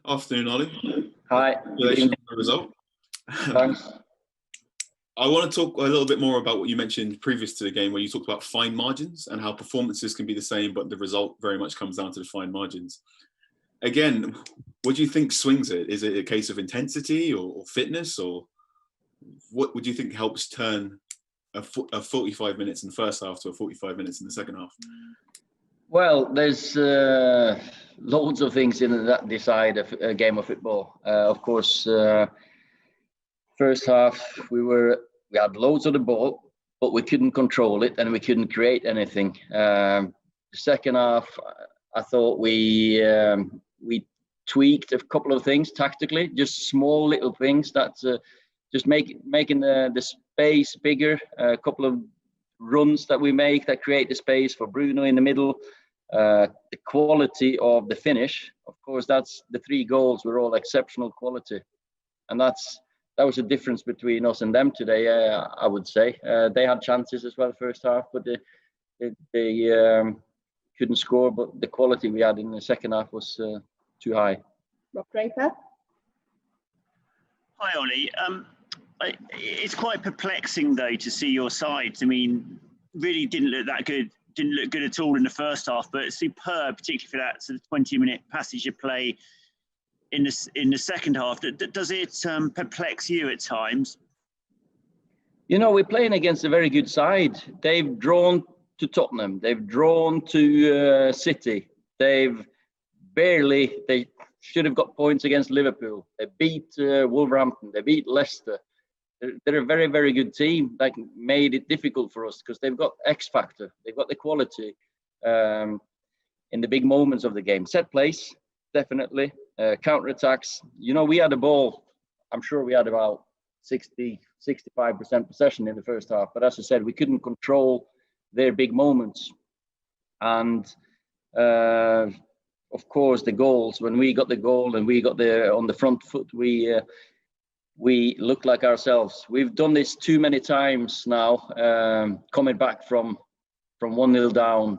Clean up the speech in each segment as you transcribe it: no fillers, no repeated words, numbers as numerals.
Afternoon, Ollie. Hi. Congratulations on the result. Thanks. I want to talk a little bit more about what you mentioned previous to the game, where you talked about fine margins and how performances can be the same, but the result very much comes down to the fine margins. Again, what do you think swings it? Is it a case of intensity or fitness, or what would you think helps turn a 45 minutes in the first half to a 45 minutes in the second half? Well, there's loads of things in that decide a game of football. Of course, first half we had loads of the ball, but we couldn't control it and we couldn't create anything. Second half, I thought we tweaked a couple of things tactically, just small little things that just making the space bigger. A couple of runs that we make that create the space for Bruno in the middle. The quality of the finish, of course, that's the 3 goals were all exceptional quality, and that was the difference between us and them today. I would say they had chances as well first half, but they couldn't score. But the quality we had in the second half was too high. Rob Draper. Hi, Ollie. It's quite perplexing though to see your sides. I mean, really didn't look that good. Didn't look good at all in the first half, but superb, particularly for that sort of 20-minute passage of play in the second half. Does it perplex you at times? You know, we're playing against a very good side. They've drawn to Tottenham. They've drawn to City. They should have got points against Liverpool. They beat Wolverhampton. They beat Leicester. They're a very, very good team that made it difficult for us because they've got X factor. They've got the quality in the big moments of the game. Set plays, definitely. Counter-attacks. You know, we had the ball. I'm sure we had about 65% possession in the first half. But as I said, we couldn't control their big moments. And, of course, the goals. When we got the goal and we got on the front foot, we look like ourselves. We've done this too many times now, coming back from 1-0 down,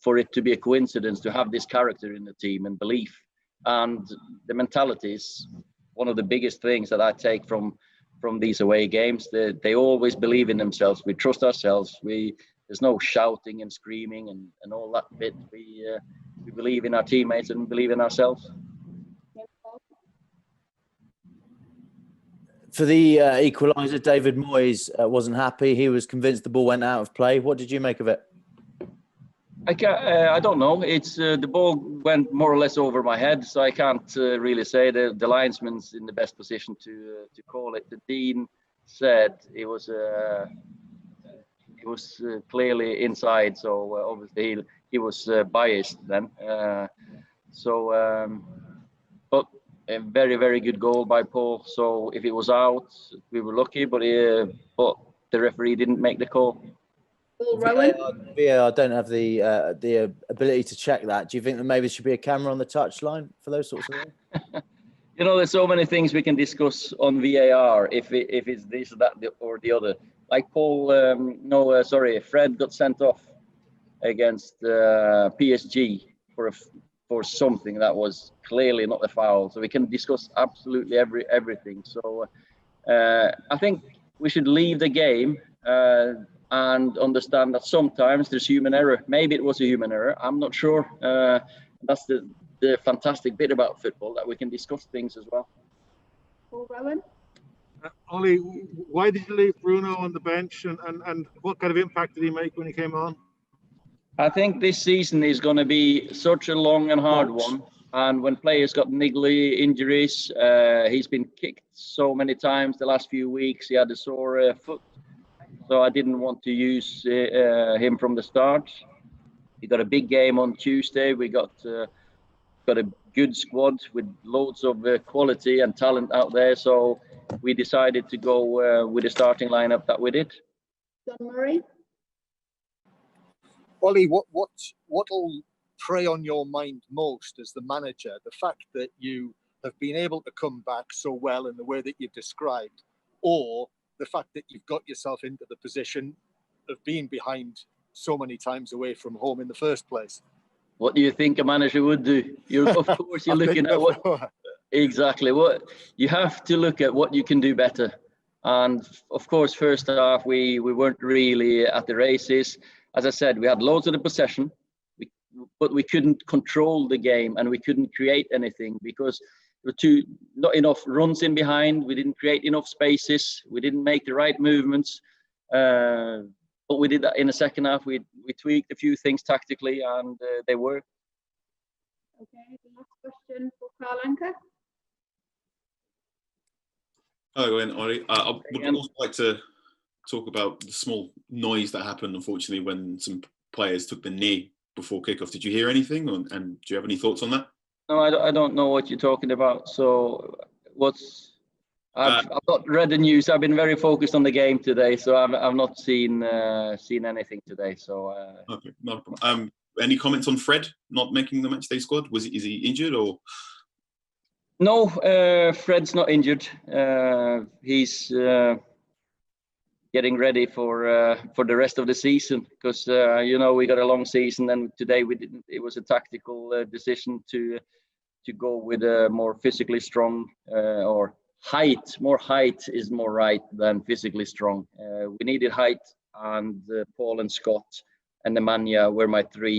for it to be a coincidence to have this character in the team and belief. And the mentality is one of the biggest things that I take from these away games. They always believe in themselves. We trust ourselves. There's no shouting and screaming and all that bit. We believe in our teammates and believe in ourselves. For the equaliser, David Moyes wasn't happy. He was convinced the ball went out of play. What did you make of it? I don't know. It's the ball went more or less over my head, so I can't really say. The linesman's in the best position to call it. The dean said it was clearly inside, so obviously he was biased then. But a very, very good goal by Paul. So if it was out, we were lucky, but the referee didn't make the call. VAR don't have the ability to check that. Do you think that maybe there should be a camera on the touchline for those sorts of things? You know, there's so many things we can discuss on VAR. If it's this, that, or the other. Like Fred got sent off against PSG for something that was clearly not a foul. So we can discuss absolutely everything. So I think we should leave the game and understand that sometimes there's human error. Maybe it was a human error. I'm not sure. That's the fantastic bit about football, that we can discuss things as well. Paul Rowan? Ollie, why did you leave Bruno on the bench and what kind of impact did he make when he came on? I think this season is going to be such a long and hard one. And when players got niggly injuries, he's been kicked so many times the last few weeks. He had a sore foot. So I didn't want to use him from the start. He got a big game on Tuesday. We got a good squad with loads of quality and talent out there. So we decided to go with the starting lineup that we did. John Murray? Ollie, what'll prey on your mind most as the manager? The fact that you have been able to come back so well in the way that you've described, or the fact that you've got yourself into the position of being behind so many times away from home in the first place? What do you think a manager would do? Of course, you're looking at what. Exactly. What you have to look at what you can do better. And of course, first half we weren't really at the races. As I said, we had loads of the possession, but we couldn't control the game and we couldn't create anything because there were not enough runs in behind. We didn't create enough spaces. We didn't make the right movements. But we did that in the second half. We tweaked a few things tactically, and they worked. Okay, the last question for Karl Anka. Oh, and Ollie, I would also like to talk about the small noise that happened, unfortunately, when some players took the knee before kickoff. Did you hear anything, and do you have any thoughts on that? No, I don't know what you're talking about. So, I've not read the news. I've been very focused on the game today, so I've not seen anything today. So, okay, no problem. Any comments on Fred not making the matchday squad? Is he injured or? No, Fred's not injured. He's getting ready for the rest of the season because we got a long season, and today we didn't. It was a tactical decision to go with a more physically strong or height. More height is more right than physically strong. We needed height, and Paul and Scott and Nemanja were my three